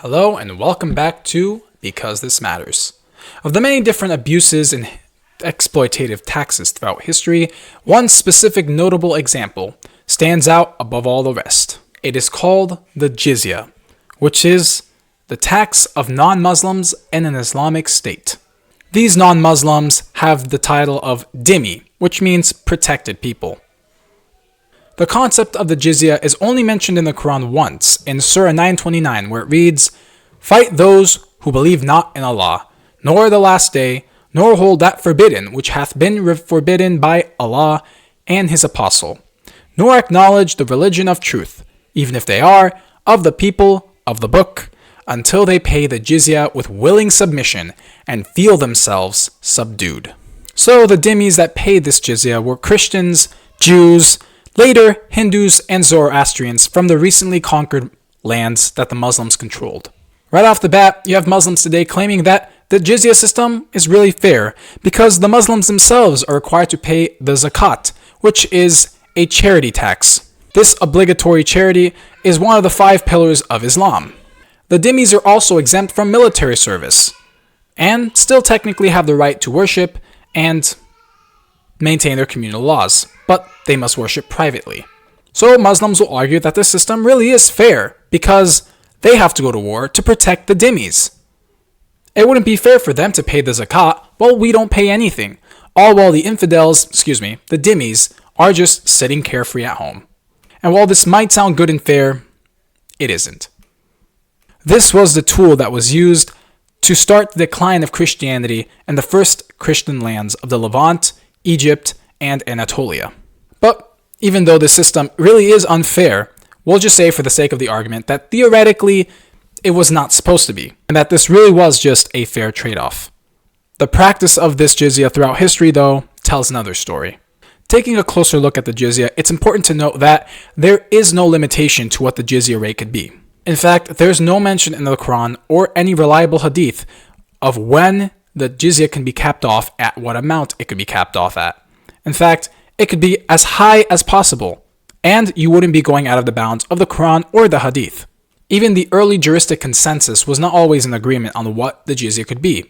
Hello and welcome back to Because This Matters. Of the many different abuses and exploitative taxes throughout history, one specific notable example stands out above all the rest. It is called the Jizya, which is the tax of non-Muslims in an Islamic state. These non-Muslims have the title of Dhimmi, which means protected people. The concept of the jizya is only mentioned in the Quran once, in Surah 929, where it reads, "Fight those who believe not in Allah, nor the last day, nor hold that forbidden which hath been forbidden by Allah and His Apostle, nor acknowledge the religion of truth, even if they are of the people of the book, until they pay the jizya with willing submission and feel themselves subdued." So the dhimmis that paid this jizya were Christians, Jews, later Hindus and Zoroastrians from the recently conquered lands that the Muslims controlled. Right off the bat, you have Muslims today claiming that the jizya system is really fair because the Muslims themselves are required to pay the zakat, which is a charity tax. This obligatory charity is one of the 5 pillars of Islam. The dhimmis are also exempt from military service and still technically have the right to worship and maintain their communal laws, but they must worship privately. So Muslims will argue that this system really is fair because they have to go to war to protect the dhimmis. It wouldn't be fair for them to pay the zakat while we don't pay anything, all while the the dhimmis, are just sitting carefree at home. And while this might sound good and fair, it isn't. This was the tool that was used to start the decline of Christianity in the first Christian lands of the Levant, Egypt, and Anatolia. But even though the system really is unfair, we'll just say for the sake of the argument that theoretically it was not supposed to be, and that this really was just a fair trade-off. The practice of this jizya throughout history, though, tells another story. Taking a closer look at the jizya, it's important to note that there is no limitation to what the jizya rate could be. In fact, there's no mention in the Quran or any reliable hadith of when the jizya can be capped off at what amount it could be capped off at. In fact, it could be as high as possible, and you wouldn't be going out of the bounds of the Quran or the hadith. Even the early juristic consensus was not always in agreement on what the jizya could be.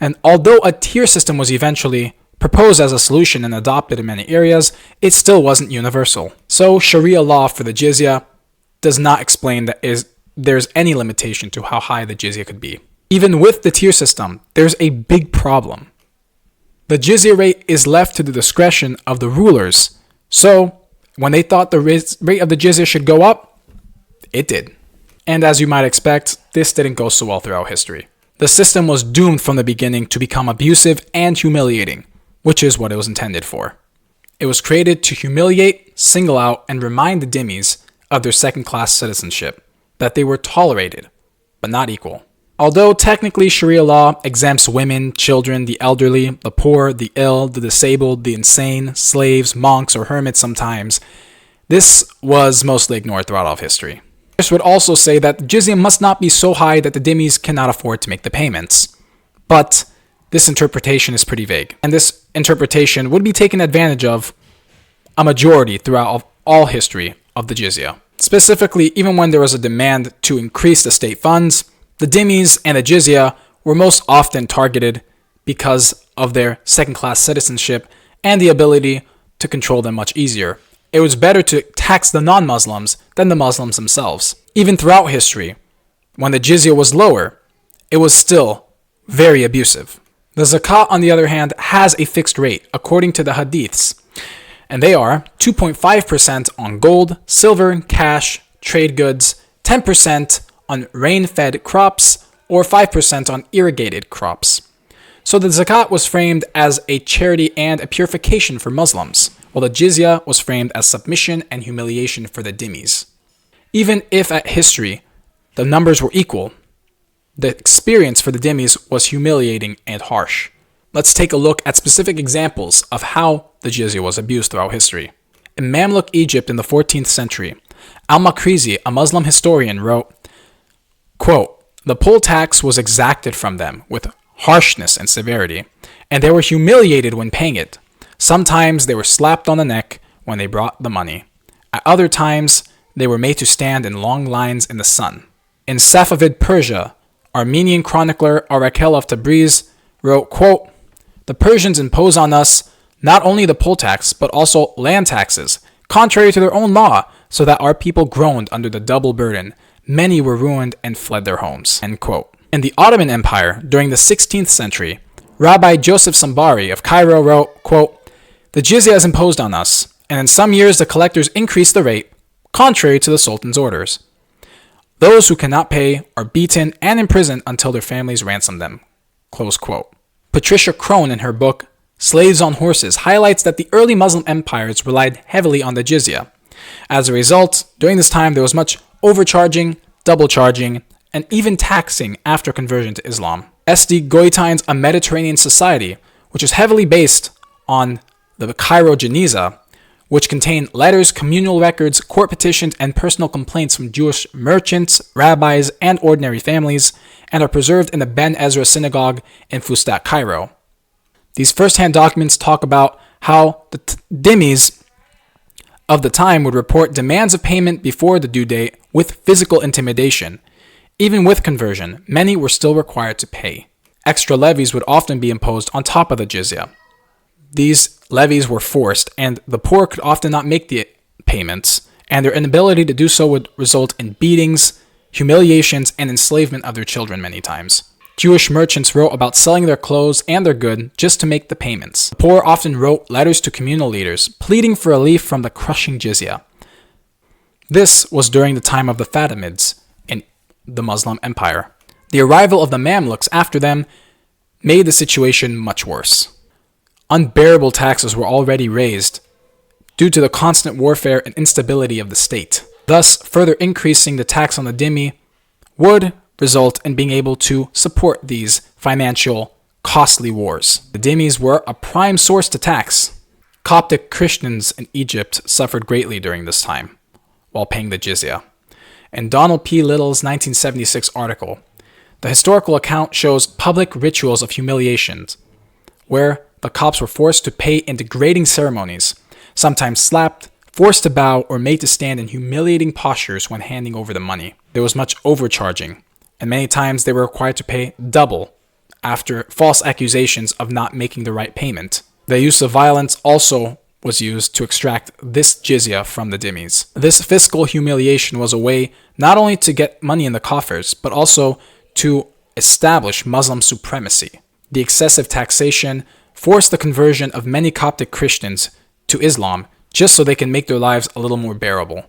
And although a tier system was eventually proposed as a solution and adopted in many areas, it still wasn't universal. So Sharia law for the jizya does not explain that there's any limitation to how high the jizya could be. Even with the tier system, there's a big problem. The jizya rate is left to the discretion of the rulers. So when they thought the rate of the jizya should go up, it did. And as you might expect, this didn't go so well throughout history. The system was doomed from the beginning to become abusive and humiliating, which is what it was intended for. It was created to humiliate, single out, and remind the dhimmis of their second-class citizenship, that they were tolerated, but not equal. Although technically Sharia law exempts women, children, the elderly, the poor, the ill, the disabled, the insane, slaves, monks, or hermits sometimes, this was mostly ignored throughout all of history. This would also say that the jizya must not be so high that the dhimmis cannot afford to make the payments. But this interpretation is pretty vague, and this interpretation would be taken advantage of a majority throughout all history of the jizya. Specifically, even when there was a demand to increase the state funds, the dhimmis and the jizya were most often targeted because of their second-class citizenship and the ability to control them much easier. It was better to tax the non-Muslims than the Muslims themselves. Even throughout history, when the jizya was lower, it was still very abusive. The zakat, on the other hand, has a fixed rate according to the hadiths, and they are 2.5% on gold, silver, cash, trade goods, 10% on rain-fed crops, or 5% on irrigated crops. So the zakat was framed as a charity and a purification for Muslims, while the jizya was framed as submission and humiliation for the dhimmis. Even if at history the numbers were equal, the experience for the dhimmis was humiliating and harsh. Let's take a look at specific examples of how the jizya was abused throughout history. In Mamluk Egypt in the 14th century, Al-Makrizi, a Muslim historian, wrote, quote, "The poll tax was exacted from them with harshness and severity, and they were humiliated when paying it. Sometimes they were slapped on the neck when they brought the money. At other times, they were made to stand in long lines in the sun. In Safavid Persia, Armenian chronicler Arakel of Tabriz wrote, quote, "The Persians impose on us not only the poll tax, but also land taxes, contrary to their own law, so that our people groaned under the double burden. Many were ruined and fled their homes." End quote. In the Ottoman Empire, during the 16th century, Rabbi Joseph Sambari of Cairo wrote, quote, "The jizya is imposed on us, and in some years the collectors increase the rate, contrary to the Sultan's orders. Those who cannot pay are beaten and imprisoned until their families ransom them." Close quote. Patricia Crone, in her book Slaves on Horses, highlights that the early Muslim empires relied heavily on the jizya. As a result, during this time there was much overcharging, double charging, and even taxing after conversion to Islam. S.D. Goitine's A Mediterranean Society, which is heavily based on the Cairo Geniza, which contain letters, communal records, court petitions, and personal complaints from Jewish merchants, rabbis, and ordinary families, and are preserved in the Ben Ezra Synagogue in Fustat, Cairo. These first-hand documents talk about how the dhimmis of the time would report demands of payment before the due date with physical intimidation. Even with conversion, many were still required to pay. Extra levies would often be imposed on top of the jizya. These levies were forced, and the poor could often not make the payments, and their inability to do so would result in beatings, humiliations, and enslavement of their children many times. Jewish merchants wrote about selling their clothes and their goods just to make the payments. The poor often wrote letters to communal leaders, pleading for relief from the crushing jizya. This was during the time of the Fatimids in the Muslim Empire. The arrival of the Mamluks after them made the situation much worse. Unbearable taxes were already raised due to the constant warfare and instability of the state. Thus, further increasing the tax on the dhimmi would result in being able to support these financial, costly wars. The dhimmis were a prime source to tax. Coptic Christians in Egypt suffered greatly during this time while paying the jizya. In Donald P. Little's 1976 article, the historical account shows public rituals of humiliations where the Copts were forced to pay in degrading ceremonies, sometimes slapped, forced to bow, or made to stand in humiliating postures when handing over the money. There was much overcharging, and many times they were required to pay double after false accusations of not making the right payment. The use of violence also was used to extract this jizya from the dhimmis. This fiscal humiliation was a way not only to get money in the coffers, but also to establish Muslim supremacy. The excessive taxation forced the conversion of many Coptic Christians to Islam just so they can make their lives a little more bearable.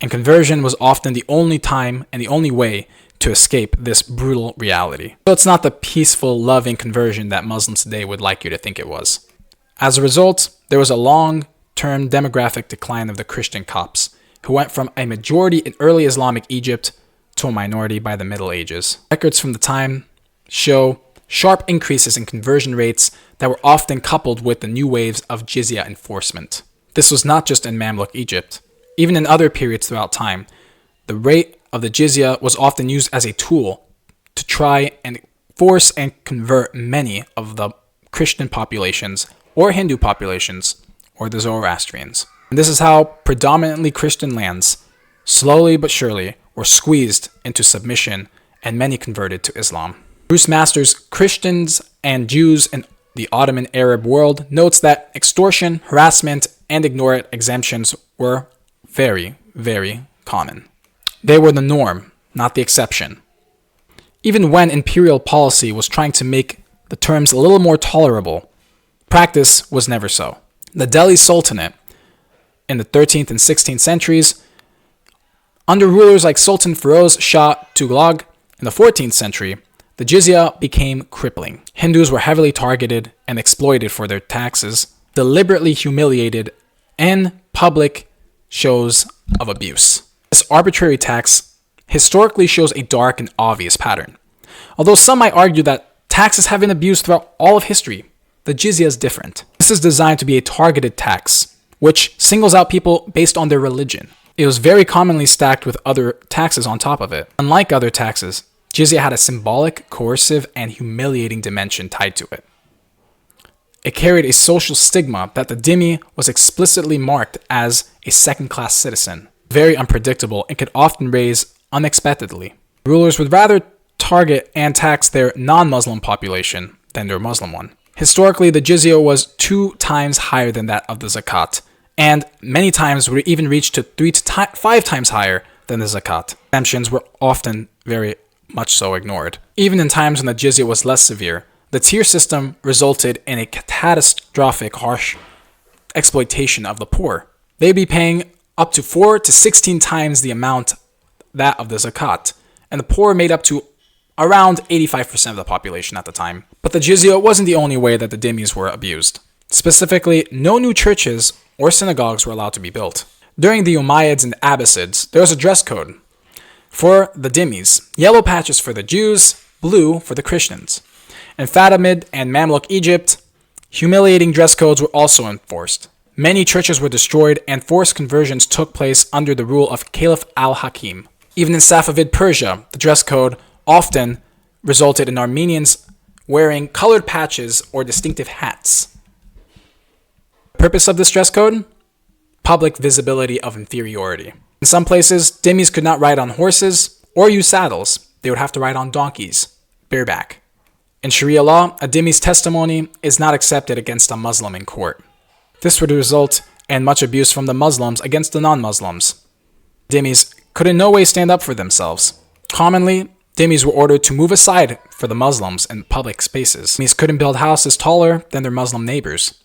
And conversion was often the only time and the only way to escape this brutal reality. So it's not the peaceful, loving conversion that Muslims today would like you to think it was. As a result, there was a long-term demographic decline of the Christian Copts, who went from a majority in early Islamic Egypt to a minority by the Middle Ages. Records from the time show sharp increases in conversion rates that were often coupled with the new waves of jizya enforcement. This was not just in Mamluk Egypt. Even in other periods throughout time, the rate of the jizya was often used as a tool to try and force and convert many of the Christian populations or Hindu populations or the Zoroastrians. And this is how predominantly Christian lands, slowly but surely, were squeezed into submission and many converted to Islam. Bruce Masters' Christians and Jews in the Ottoman Arab world notes that extortion, harassment, and ignorant exemptions were very, very common. They were the norm, not the exception. Even when imperial policy was trying to make the terms a little more tolerable, practice was never so. The Delhi Sultanate in the 13th and 16th centuries, under rulers like Sultan Firoz Shah Tughlaq in the 14th century, the jizya became crippling. Hindus were heavily targeted and exploited for their taxes, deliberately humiliated, and public shows of abuse. This arbitrary tax historically shows a dark and obvious pattern. Although some might argue that taxes have been abused throughout all of history, the jizya is different. This is designed to be a targeted tax, which singles out people based on their religion. It was very commonly stacked with other taxes on top of it. Unlike other taxes, jizya had a symbolic, coercive, and humiliating dimension tied to it. It carried a social stigma that the dhimmi was explicitly marked as a second-class citizen, very unpredictable, and could often raise unexpectedly. Rulers would rather target and tax their non-Muslim population than their Muslim one. Historically, the jizya was 2 times higher than that of the zakat, and many times would even reach to 3 to 5 times higher than the zakat. Exemptions were often very much so ignored. Even in times when the jizya was less severe, the tier system resulted in a catastrophic, harsh exploitation of the poor. They'd be paying up to 4 to 16 times the amount that of the zakat, and the poor made up to around 85% of the population at the time. But the jizya wasn't the only way that the dhimmis were abused. Specifically, no new churches or synagogues were allowed to be built. During the Umayyads and Abbasids, there was a dress code. For the dhimmis, yellow patches for the Jews, blue for the Christians. In Fatimid and Mamluk Egypt, humiliating dress codes were also enforced. Many churches were destroyed and forced conversions took place under the rule of Caliph al-Hakim. Even in Safavid Persia, the dress code often resulted in Armenians wearing colored patches or distinctive hats. The purpose of this dress code? Public visibility of inferiority. In some places, dhimmis could not ride on horses or use saddles. They would have to ride on donkeys, bareback. In Sharia law, a dhimmi's testimony is not accepted against a Muslim in court. This would result in much abuse from the Muslims against the non-Muslims. Dhimmis could in no way stand up for themselves. Commonly, dhimmis were ordered to move aside for the Muslims in public spaces. Dhimmis couldn't build houses taller than their Muslim neighbors.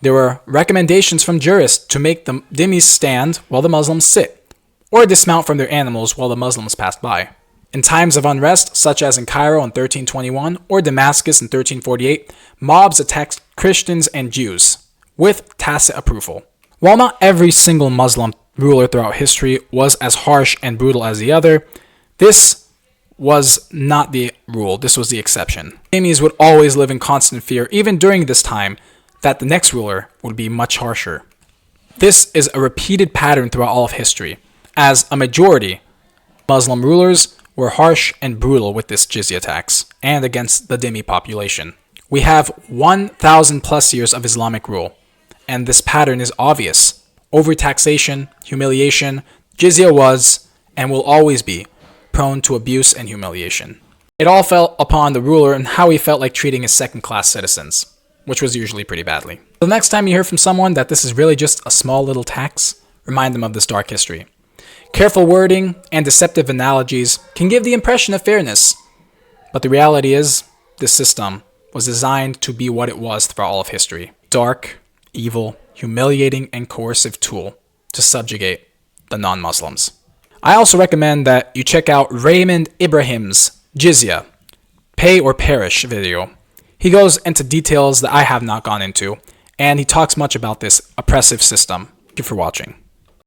There were recommendations from jurists to make the dhimmis stand while the Muslims sit, or dismount from their animals while the Muslims passed by. In times of unrest, such as in Cairo in 1321 or Damascus in 1348, mobs attacked Christians and Jews, with tacit approval. While not every single Muslim ruler throughout history was as harsh and brutal as the other, this was not the rule, this was the exception. Dhimmis would always live in constant fear, even during this time, that the next ruler would be much harsher. This is a repeated pattern throughout all of history, as a majority Muslim rulers were harsh and brutal with this jizya tax and against the dhimmi population. We have 1,000 plus years of Islamic rule, and this pattern is obvious. Overtaxation, humiliation, jizya was and will always be prone to abuse and humiliation. It all fell upon the ruler and how he felt like treating his second-class citizens, which was usually pretty badly. The next time you hear from someone that this is really just a small little tax, remind them of this dark history. Careful wording and deceptive analogies can give the impression of fairness, but the reality is this system was designed to be what it was throughout all of history. Dark, evil, humiliating, and coercive tool to subjugate the non-Muslims. I also recommend that you check out Raymond Ibrahim's Jizya, Pay or Perish video. He goes into details that I have not gone into, and he talks much about this oppressive system. Thank you for watching.